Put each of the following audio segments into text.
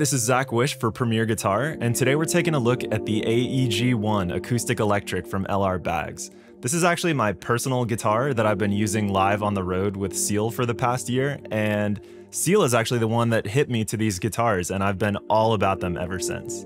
this is Zach Wish for Premier Guitar, and today we're taking a look at the AEG-1 Acoustic Electric from LR Baggs. This is actually my personal guitar that I've been using live on the road with Seal for the past year, and Seal is actually the one that hit me to these guitars, and I've been all about them ever since.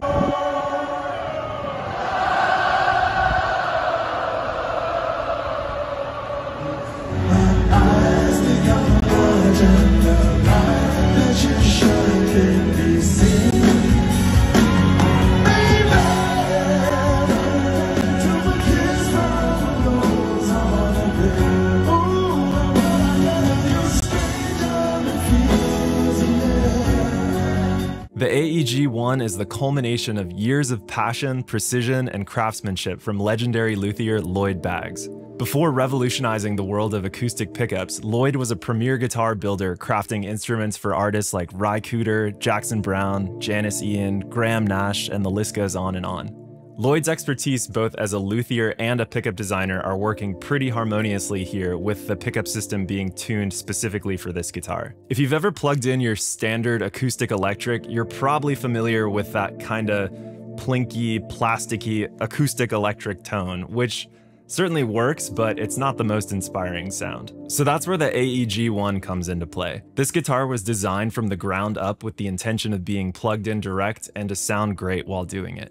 The AEG-1 is the culmination of years of passion, precision, and craftsmanship from legendary luthier Lloyd Baggs. Before revolutionizing the world of acoustic pickups, Lloyd was a premier guitar builder crafting instruments for artists like Ry Cooder, Jackson Browne, Janis Ian, Graham Nash, and the list goes on and on. Lloyd's expertise both as a luthier and a pickup designer are working pretty harmoniously here, with the pickup system being tuned specifically for this guitar. If you've ever plugged in your standard acoustic electric, you're probably familiar with that kinda plinky, plasticky acoustic electric tone, which certainly works, but it's not the most inspiring sound. So that's where the AEG-1 comes into play. This guitar was designed from the ground up with the intention of being plugged in direct and to sound great while doing it.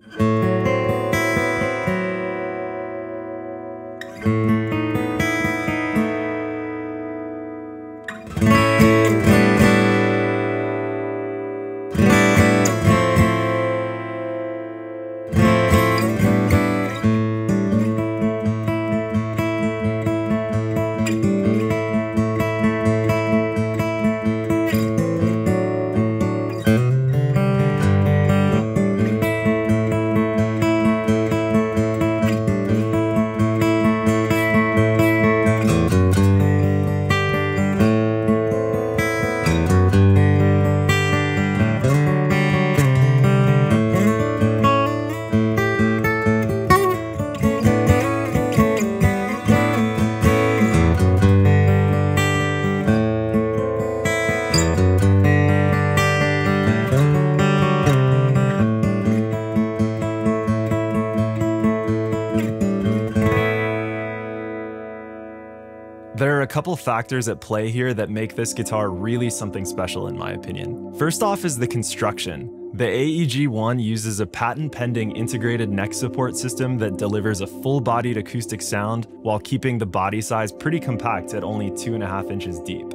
There are a couple factors at play here that make this guitar really something special in my opinion. First off is the construction. The AEG-1 uses a patent-pending integrated neck support system that delivers a full-bodied acoustic sound while keeping the body size pretty compact at only 2.5 inches deep.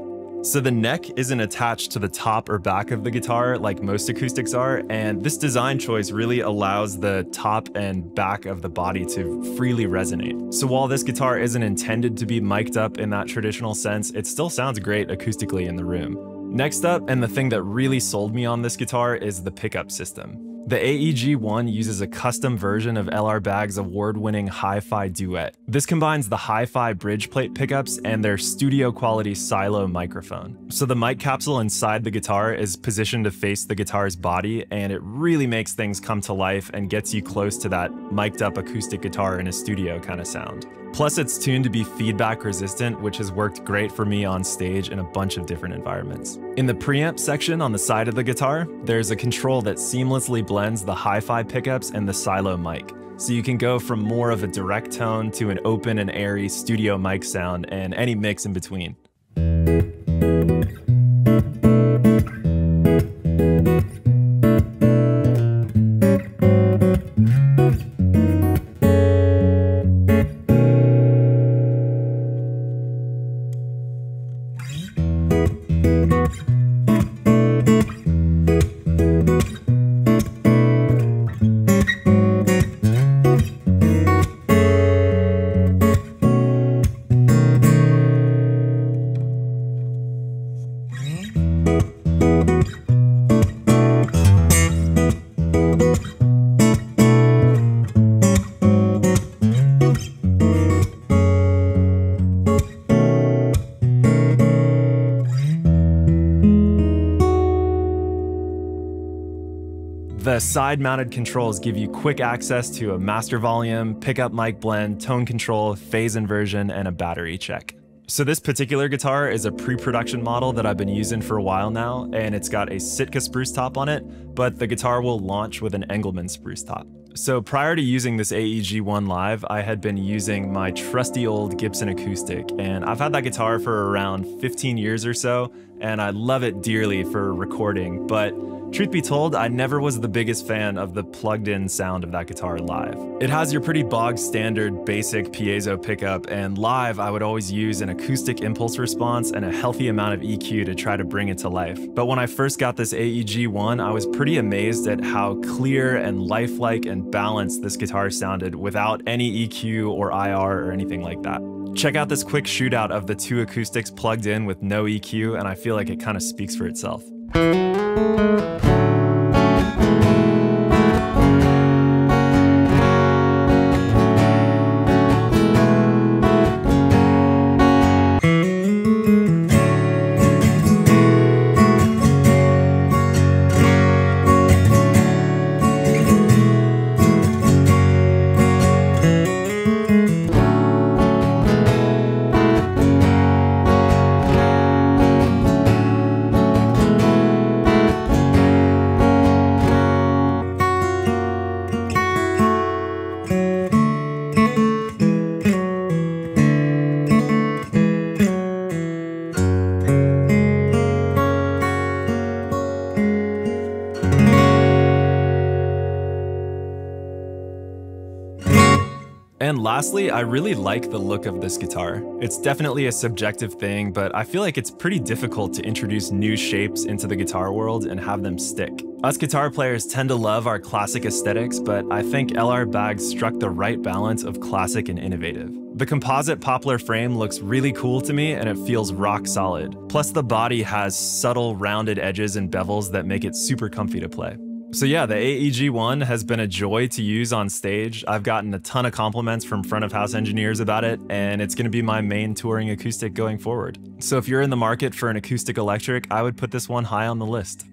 So the neck isn't attached to the top or back of the guitar like most acoustics are, and this design choice really allows the top and back of the body to freely resonate. So while this guitar isn't intended to be mic'd up in that traditional sense, it still sounds great acoustically in the room. Next up, and the thing that really sold me on this guitar, is the pickup system. The AEG-1 uses a custom version of LR Baggs' award-winning Hi-Fi Duet. This combines the Hi-Fi bridge plate pickups and their studio-quality silo microphone. So the mic capsule inside the guitar is positioned to face the guitar's body, and it really makes things come to life and gets you close to that mic'd-up acoustic guitar in a studio kind of sound. Plus, it's tuned to be feedback resistant, which has worked great for me on stage in a bunch of different environments. In the preamp section on the side of the guitar, there's a control that seamlessly blends the hi-fi pickups and the silo mic. So you can go from more of a direct tone to an open and airy studio mic sound and any mix in between. The side-mounted controls give you quick access to a master volume, pickup mic blend, tone control, phase inversion, and a battery check. So this particular guitar is a pre-production model that I've been using for a while now, and it's got a Sitka spruce top on it, but the guitar will launch with an Engelmann spruce top. So prior to using this AEG-1 live, I had been using my trusty old Gibson Acoustic, and I've had that guitar for around 15 years or so, and I love it dearly for recording, but truth be told, I never was the biggest fan of the plugged-in sound of that guitar live. It has your pretty bog standard basic piezo pickup, and live I would always use an acoustic impulse response and a healthy amount of EQ to try to bring it to life. But when I first got this AEG-1, I was pretty amazed at how clear and lifelike and balanced this guitar sounded without any EQ or IR or anything like that. Check out this quick shootout of the two acoustics plugged in with no EQ, and I feel like it kind of speaks for itself. And lastly, I really like the look of this guitar. It's definitely a subjective thing, but I feel like it's pretty difficult to introduce new shapes into the guitar world and have them stick. Us guitar players tend to love our classic aesthetics, but I think LR Baggs struck the right balance of classic and innovative. The composite poplar frame looks really cool to me, and it feels rock solid. Plus the body has subtle rounded edges and bevels that make it super comfy to play. So yeah, the AEG-1 has been a joy to use on stage. I've gotten a ton of compliments from front of house engineers about it, and it's gonna be my main touring acoustic going forward. So if you're in the market for an acoustic electric, I would put this one high on the list.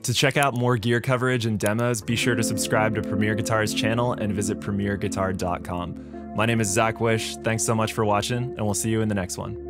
To check out more gear coverage and demos, be sure to subscribe to Premier Guitar's channel and visit premierguitar.com. My name is Zach Wish. Thanks so much for watching, and we'll see you in the next one.